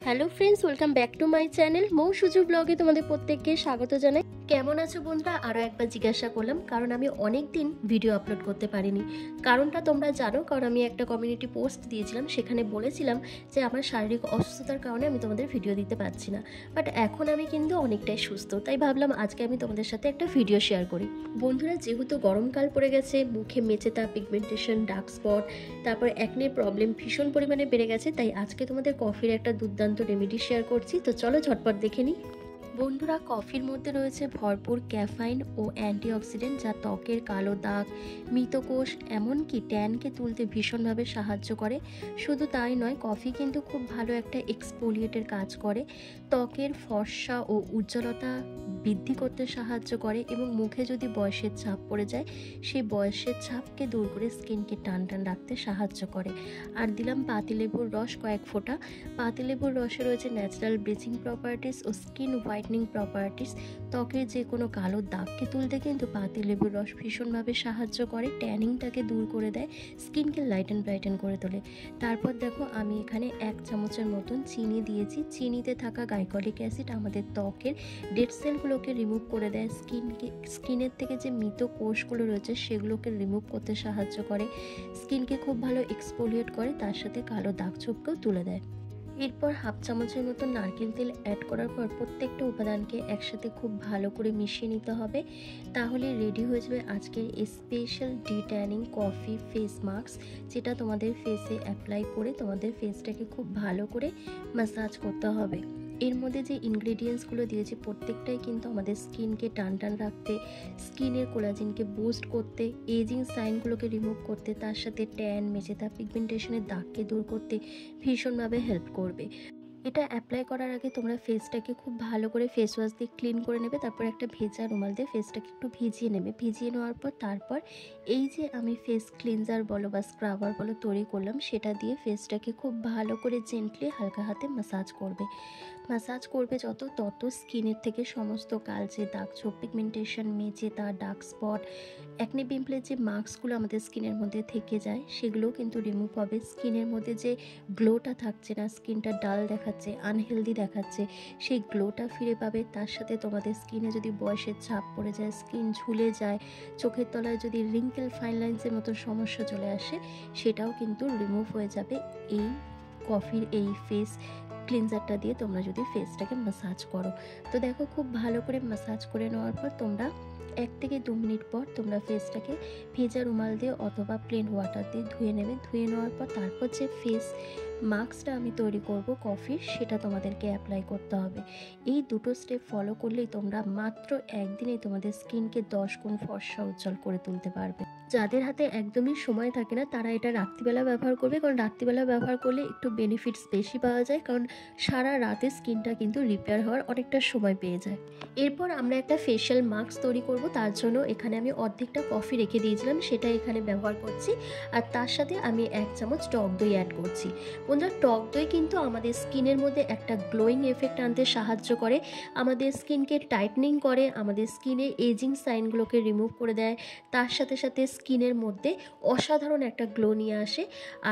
Hello friends, welcome back to my channel Mou Suju ব্লগে তোমাদের প্রত্যেককে স্বাগত জানাই। কেমন আছো বন্ধুরা? আরও একবার জিজ্ঞাসা করলাম, কারণ আমি অনেক দিন ভিডিও আপলোড করতে পারিনি। কারণটা তোমরা জানো, কারণ আমি একটা কমিউনিটি পোস্ট দিয়েছিলাম, সেখানে বলেছিলাম যে আমার শারীরিক অসুস্থতার কারণে আমি তোমাদের ভিডিও দিতে পারছি না। বাট এখন আমি কিন্তু অনেকটাই সুস্থ, তাই ভাবলাম আজকে আমি তোমাদের সাথে একটা ভিডিও শেয়ার করি। বন্ধুরা, যেহেতু গরমকাল পড়ে গেছে, মুখে মেচেতা, পিগমেন্টেশন, ডার্ক স্পট, তারপর অ্যাকনের প্রবলেম ভীষণ পরিমাণে বেড়ে গেছে, তাই আজকে তোমাদের কফির একটা দুর্দান্ত রেমেডি শেয়ার করছি। তো চলো ঝটপট দেখে নিই। বন্ধুরা, কফির মধ্যে রয়েছে ভরপুর ক্যাফাইন ও অ্যান্টিঅক্সিডেন্ট, যা ত্বকের কালো দাগ, মৃতকোষ, এমনকি ট্যানকে তুলতে ভীষণভাবে সাহায্য করে। শুধু তাই নয়, কফি কিন্তু খুব ভালো একটা এক্সফোলিয়েটের কাজ করে, ত্বকের ফর্সা ও উজ্জ্বলতা বৃদ্ধি করতে সাহায্য করে, এবং মুখে যদি বয়সের ছাপ পড়ে যায় সেই বয়সের ছাপকে দূর করে স্কিনকে টান টান রাখতে সাহায্য করে। আর দিলাম পাতিলেবুর রস কয়েক ফোঁটা। পাতিলেবুর রসে রয়েছে ন্যাচারাল ব্লিচিং প্রপার্টিস ও স্কিন হোয়াইটনিং প্রপার্টিস। ত্বকের যে কোনো কালো দাগকে তুলতে কিন্তু পাতিলেবুর রস ভীষণভাবে সাহায্য করে, ট্যানিংটাকে দূর করে দেয়, স্কিনকে লাইট অ্যান্ড ব্রাইটেন করে তোলে। তারপর দেখো, আমি এখানে 1 চামচের মতন চিনি দিয়েছি। চিনিতে থাকা গ্লাইকলিক অ্যাসিড আমাদের ত্বকের ডেড সেলগুলোকে রিমুভ করে দেয়, স্কিনের থেকে যে মৃত কোষগুলো রয়েছে সেগুলোকে রিমুভ করতে সাহায্য করে, স্কিনকে খুব ভালো এক্সফোলিয়েট করে, তার সাথে কালো দাগ ছোপকেও তুলে দেয়। এরপর 1/2 চামচের মতো নারকেল তেল অ্যাড করার পর প্রত্যেকটা উপাদানকে একসাথে খুব ভালো করে মিশিয়ে নিতে হবে। তাহলে রেডি হয়ে যাবে আজকের স্পেশাল ডিট্যানিং কফি ফেস মাস্ক, যেটা তোমাদের ফেসে অ্যাপ্লাই করে তোমাদের ফেসটাকে খুব ভালো করে ম্যাসাজ করতে হবে। এর মধ্যে যে ইনগ্রেডিয়েন্টসগুলো দিয়েছি প্রত্যেকটাই কিন্তু আমাদের স্কিনকে টান টান রাখতে, স্কিনের কোলাজেনকে বুস্ট করতে, এজিং সাইনগুলোকে রিমুভ করতে, তার সাথে ট্যান, মেচেতা, পিগমেন্টেশনের দাগকে দূর করতে ভীষণভাবে হেল্প করবে। এটা অ্যাপ্লাই করার আগে তোমরা ফেসটাকে খুব ভালো করে ফেস ওয়াশ দিয়ে ক্লিন করে নেবে। তারপর একটা ভেজা রুমাল দিয়ে ফেসটাকে একটু ভিজিয়ে নেবে। ভিজিয়ে নেওয়ার পর তারপর এই যে আমি ফেস ক্লিনজার বলো বা স্ক্রাবার বলো তৈরি করলাম, সেটা দিয়ে ফেসটাকে খুব ভালো করে জেন্টলি হালকা হাতে ম্যাসাজ করবে। ম্যাসাজ করবে যত, তত স্কিনের থেকে সমস্ত কালচে দাগ ছোপ, পিগমেন্টেশন, মেচেতা, ডার্ক স্পট, অ্যাকনে পিম্পলের যে মার্কসগুলো আমাদের স্কিনের মধ্যে থেকে যায় সেগুলোও কিন্তু রিমুভ হবে। স্কিনের মধ্যে যে গ্লোটা থাকছে না, স্কিনটা ডাল দেখাচ্ছে, আনহেলদি দেখাচ্ছে, সেই গ্লোটা ফিরে পাবে। তার সাথে তোমাদের স্কিনে যদি বয়সের ছাপ পড়ে যায়, স্কিন ঝুলে যায়, চোখের তলায় যদি রিঙ্কেল ফাইন লাইন্সের মতো সমস্যা চলে আসে, সেটাও কিন্তু রিমুভ হয়ে যাবে এই কফির এই ফেস ক্লিনজারটা দিয়ে তোমরা যদি ফেসটাকে ম্যাসাজ করো। তো দেখো, খুব ভালো করে ম্যাসাজ করে নেওয়ার পর তোমরা 1 থেকে 2 মিনিট পর তোমরা ফেসটাকে ভেজা রুমাল দিয়ে অথবা প্লেন ওয়াটার দিয়ে ধুয়ে নেবে। ধুয়ে নেওয়ার পর তারপর যে ফেস মাস্কটা আমি তৈরি করব কফির, সেটা তোমাদেরকে অ্যাপ্লাই করতে হবে। এই দুটো স্টেপ ফলো করলেই তোমরা মাত্র একদিনেই তোমাদের স্কিনকে 10 গুণ ফর্সা উজ্জ্বল করে তুলতে পারবে। যাদের হাতে একদমই সময় থাকে না তারা এটা রাত্রিবেলা ব্যবহার করবে, কারণ রাত্রিবেলা ব্যবহার করলে একটু বেনিফিটস বেশি পাওয়া যায়, কারণ সারা রাতে স্কিনটা কিন্তু রিপেয়ার হওয়ার অনেকটা সময় পেয়ে যায়। এরপর আমরা একটা ফেশিয়াল মাস্ক তৈরি করব। তার জন্য এখানে আমি অর্ধেকটা কফি রেখে দিয়েছিলাম, সেটা এখানে ব্যবহার করছি। আর তার সাথে আমি 1 চামচ টক দই অ্যাড করছি। বন্ধুরা, টক দই কিন্তু আমাদের স্কিনের মধ্যে একটা গ্লোয়িং এফেক্ট আনতে সাহায্য করে, আমাদের স্কিনকে টাইটনিং করে, আমাদের স্কিনে এজিং সাইনগুলোকে রিমুভ করে দেয়, তার সাথে সাথে স্কিনের মধ্যে অসাধারণ একটা গ্লো নিয়ে আসে।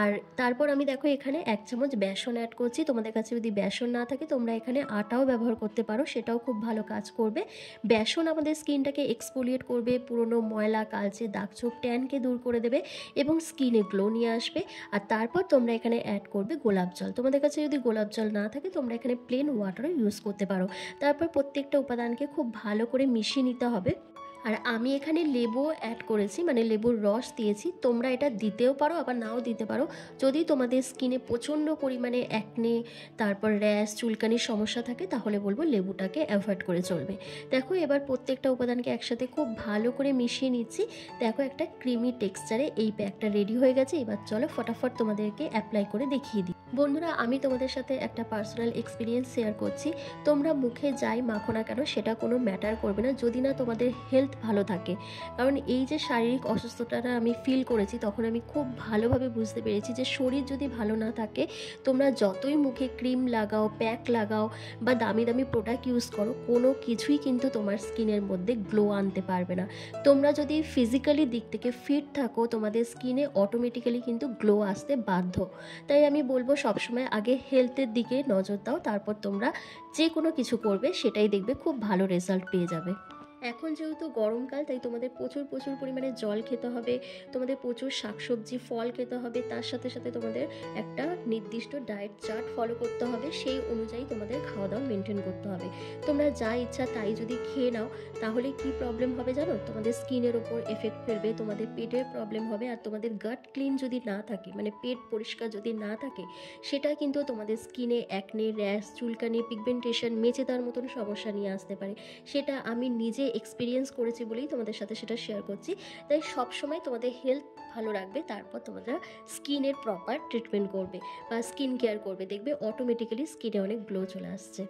আর তারপর আমি দেখো এখানে 1 চামচ বেসন অ্যাড করছি। তোমাদের কাছে যদি বেসন না থাকে তোমরা এখানে আটাও ব্যবহার করতে পারো, সেটাও খুব ভালো কাজ করবে। বেসন আমাদের স্কিনটাকে এক্সফোলিয়েট করবে, পুরনো ময়লা, কালচে, দাগ ছোপ, ট্যানকে দূর করে দেবে এবং স্কিনে গ্লো নিয়ে আসবে। আর তারপর তোমরা এখানে অ্যাড করবে গোলাপ জল। তোমাদের কাছে যদি গোলাপ জল না থাকে তোমরা এখানে প্লেন ওয়াটারও ইউজ করতে পারো। তারপর প্রত্যেকটা উপাদানকে খুব ভালো করে মিশিয়ে নিতে হবে। আর আমি এখানে লেবু অ্যাড করেছি, মানে লেবুর রস দিয়েছি। তোমরা এটা দিতেও পারো আবার নাও দিতে পারো। যদি তোমাদের স্কিনে প্রচণ্ড পরিমাণে অ্যাকনে, তারপর র্যাশ, চুলকানির সমস্যা থাকে তাহলে বলবো লেবুটাকে অ্যাভয়েড করে চলবে। দেখো, এবার প্রত্যেকটা উপাদানকে একসাথে খুব ভালো করে মিশিয়ে নিচ্ছি। দেখো, একটা ক্রিমি টেক্সচারে এই প্যাকটা রেডি হয়ে গেছে। এবার চলো ফটাফট তোমাদেরকে অ্যাপ্লাই করে দেখিয়ে দিই। বন্ধুরা, আমি তোমাদের সাথে একটা পার্সোনাল এক্সপিরিয়েন্স শেয়ার করছি। তোমরা মুখে যাই মাখো না কেন সেটা কোনো ম্যাটার করবে না, যদি না তোমাদের হেলথ হেলথ ভালো থাকে। কারণ এই যে শারীরিক অসুস্থতাটা আমি ফিল করেছি, তখন আমি খুব ভালোভাবে বুঝতে পেরেছি যে শরীর যদি ভালো না থাকে, তোমরা যতই মুখে ক্রিম লাগাও, প্যাক লাগাও বা দামি দামি প্রোডাক্ট ইউজ করো, কোনো কিছুই কিন্তু তোমার স্কিনের মধ্যে গ্লো আনতে পারবে না। তোমরা যদি ফিজিক্যালি দিক থেকে ফিট থাকো, তোমাদের স্কিনে অটোমেটিক্যালি কিন্তু গ্লো আসতে বাধ্য। তাই আমি বলবো সবসময় আগে হেলথের দিকে নজর দাও, তারপর তোমরা যে কোনো কিছু করবে সেটাই দেখবে খুব ভালো রেজাল্ট পেয়ে যাবে। এখন যেহেতু গরমকাল, তাই তোমাদের প্রচুর প্রচুর পরিমাণে জল খেতে হবে, তোমাদের প্রচুর শাকসবজি ফল খেতে হবে, তার সাথে সাথে তোমাদের একটা নির্দিষ্ট ডায়েট চার্ট ফলো করতে হবে, সেই অনুযায়ী তোমাদের খাওয়া দাওয়া মেনটেন করতে হবে। তোমরা যা ইচ্ছা তাই যদি খেয়ে নাও, তাহলে কি প্রবলেম হবে জানো? তোমাদের স্কিনের ওপর এফেক্ট ফেলবে, তোমাদের পেটের প্রবলেম হবে, আর তোমাদের গাট ক্লিন যদি না থাকে, মানে পেট পরিষ্কার যদি না থাকে, সেটা কিন্তু তোমাদের স্কিনে অ্যাকনে, র্যাশ, চুলকানি, পিগমেন্টেশন, মেচেদার মতন সমস্যা নিয়ে আসতে পারে। সেটা আমি নিজে এক্সপিরিয়েন্স করেছি বলেই তোমাদের সাথে সেটা শেয়ার করছি। তাই সবসময় তোমাদের হেলথ ভালো রাখবে, তারপর তোমরা স্কিনের প্রপার ট্রিটমেন্ট করবে বা স্কিন কেয়ার করবে, দেখবে অটোমেটিক্যালি স্কিনে অনেক গ্লো চলে আসছে।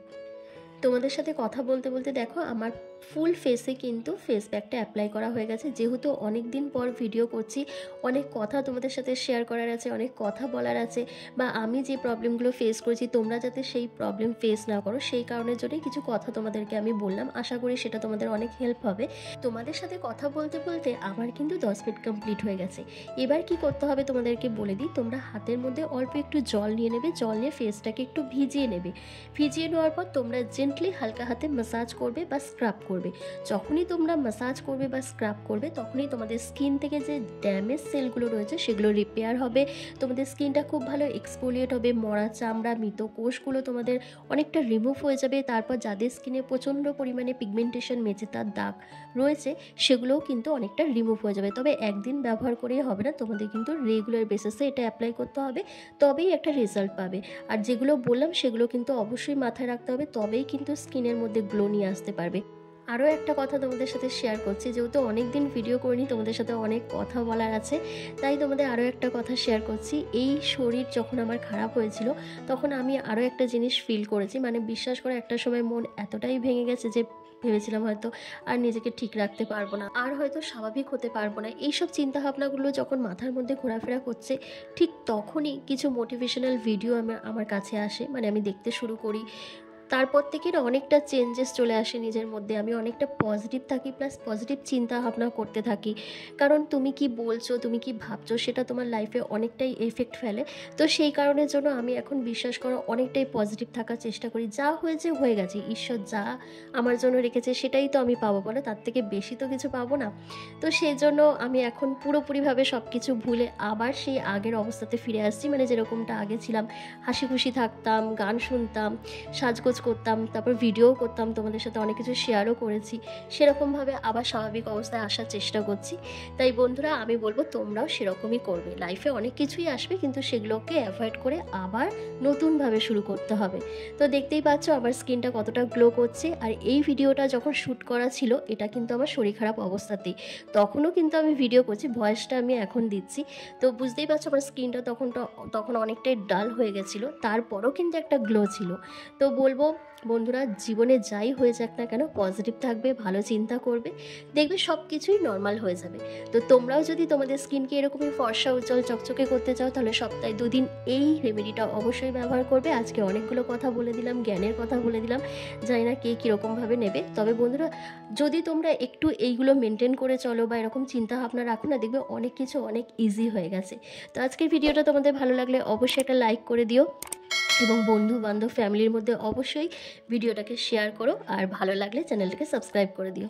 তোমাদের সাথে কথা বলতে বলতে দেখো আমার ফুল ফেসে কিন্তু ফেস প্যাকটা অ্যাপ্লাই করা হয়ে গেছে। যেহেতু অনেক দিন পর ভিডিও করছি, অনেক কথা তোমাদের সাথে শেয়ার করার আছে, অনেক কথা বলার আছে, বা আমি যে প্রবলেমগুলো ফেস করেছি তোমরা যাতে সেই প্রবলেম ফেস না করো, সেই কারণের জন্যই কিছু কথা তোমাদেরকে আমি বললাম। আশা করি সেটা তোমাদের অনেক হেল্প হবে। তোমাদের সাথে কথা বলতে বলতে আমার কিন্তু 10 মিনিট কমপ্লিট হয়ে গেছে। এবার কি করতে হবে তোমাদেরকে বলে দিই। তোমরা হাতের মধ্যে অল্প একটু জল নিয়ে নেবে, জল নিয়ে ফেসটাকে একটু ভিজিয়ে নেবে। ভিজিয়ে নেওয়ার পর তোমরা জেন্টলি হালকা হাতে ম্যাসাজ করবে বা স্ক্রাব করবে। যখনই তোমরা ম্যাসাজ করবে বা স্ক্রাব করবে, তখনই তোমাদের স্কিন থেকে যে ড্যামেজ সেলগুলো রয়েছে সেগুলো রিপেয়ার হবে, তোমাদের স্কিনটা খুব ভালো এক্সফোলিয়েট হবে, মরা চামড়া, মৃত কোষগুলো তোমাদের অনেকটা রিমুভ হয়ে যাবে। তারপর যাদের স্কিনে প্রচণ্ড পরিমাণে পিগমেন্টেশন, মেচেদার দাগ রয়েছে, সেগুলোও কিন্তু অনেকটা রিমুভ হয়ে যাবে। তবে একদিন ব্যবহার করেই হবে না, তোমাদের কিন্তু রেগুলার বেসিসে এটা অ্যাপ্লাই করতে হবে, তবেই একটা রেজাল্ট পাবে। আর যেগুলো বললাম সেগুলো কিন্তু অবশ্যই মাথায় রাখতে হবে, তবেই কিন্তু স্কিনের মধ্যে গ্লো নিয়ে আসতে পারবে। আরও একটা কথা তোমাদের সাথে শেয়ার করছি, যেহেতু অনেক দিন ভিডিও করিনি, তোমাদের সাথে অনেক কথা বলার আছে, তাই তোমাদের আরও একটা কথা শেয়ার করছি। এই শরীর যখন আমার খারাপ হয়েছিল, তখন আমি আরও একটা জিনিস ফিল করেছি, মানে বিশ্বাস করে একটা সময় মন এতটাই ভেঙে গেছে যে ভেবেছিলাম হয়তো আর নিজেকে ঠিক রাখতে পারবো না, আর হয়তো স্বাভাবিক হতে পারবো না। এইসব চিন্তাভাবনাগুলো যখন মাথার মধ্যে ঘোরাফেরা করছে, ঠিক তখনই কিছু মোটিভেশনাল ভিডিও আমার কাছে আসে, মানে আমি দেখতে শুরু করি। তারপর থেকে না অনেকটা চেঞ্জেস চলে আসে নিজের মধ্যে, আমি অনেকটা পজিটিভ থাকি, প্লাস পজিটিভ চিন্তা ভাবনা করতে থাকি। কারণ তুমি কি বলছো, তুমি কি ভাবছো, সেটা তোমার লাইফে অনেকটাই এফেক্ট ফেলে। তো সেই কারণের জন্য আমি এখন বিশ্বাস করো অনেকটাই পজিটিভ থাকার চেষ্টা করি। যা হয়েছে হয়ে গেছে, ঈশ্বর যা আমার জন্য রেখেছে সেটাই তো আমি পাবো, বলে তার থেকে বেশি তো কিছু পাবো না। তো সেই জন্য আমি এখন পুরোপুরিভাবে সব কিছু ভুলে আবার সেই আগের অবস্থাতে ফিরে আসছি, মানে যেরকমটা আগে ছিলাম, হাসি খুশি থাকতাম, গান শুনতাম, সাজগোজ করতাম, তারপর ভিডিও করতাম, তোমাদের সাথে অনেক কিছু শেয়ারও করেছি, সেরকমভাবে আবার স্বাভাবিক অবস্থায় আসার চেষ্টা করছি। তাই বন্ধুরা আমি বলবো তোমরাও সেরকমই করবে। লাইফে অনেক কিছুই আসবে, কিন্তু সেগুলোকে অ্যাভয়েড করে আবার নতুনভাবে শুরু করতে হবে। তো দেখতেই পাচ্ছ আমার স্কিনটা কতটা গ্লো করছে। আর এই ভিডিওটা যখন শ্যুট করা ছিল, এটা কিন্তু আমার শরীর খারাপ অবস্থাতেই, তখনও কিন্তু আমি ভিডিও করছি, ভয়েসটা আমি এখন দিচ্ছি। তো বুঝতেই পারছো আমার স্কিনটা তখন অনেকটাই ডাল হয়ে গেছিলো, তারপরও কিন্তু একটা গ্লো ছিল। তো বলবো বন্ধুরা, জীবনে যাই হয়ে যাক না কেন, পজিটিভ থাকবে, ভালো চিন্তা করবে, দেখবে সব কিছুই নর্মাল হয়ে যাবে। তো তোমরাও যদি তোমাদের স্কিনকে এরকমই ফর্সা, উজ্জ্বল, চকচকে করতে চাও, তাহলে সপ্তাহে 2 দিন এই রেমেডিটা অবশ্যই ব্যবহার করবে। আজকে অনেকগুলো কথা বলে দিলাম, জ্ঞানের কথা বলে দিলাম, জানি না কে কীরকমভাবে নেবে। তবে বন্ধুরা, যদি তোমরা একটু এইগুলো মেনটেন করে চলো বা এরকম চিন্তা ভাবনা রাখো না, দেখবে অনেক কিছু অনেক ইজি হয়ে গেছে। তো আজকের ভিডিওটা তোমাদের ভালো লাগলে অবশ্যই একটা লাইক করে দিও, এবং বন্ধু বান্ধব ফ্যামিলির মধ্যে অবশ্যই ভিডিওটাকে শেয়ার করো, আর ভালো লাগলে চ্যানেলটাকে সাবস্ক্রাইব করে দিও।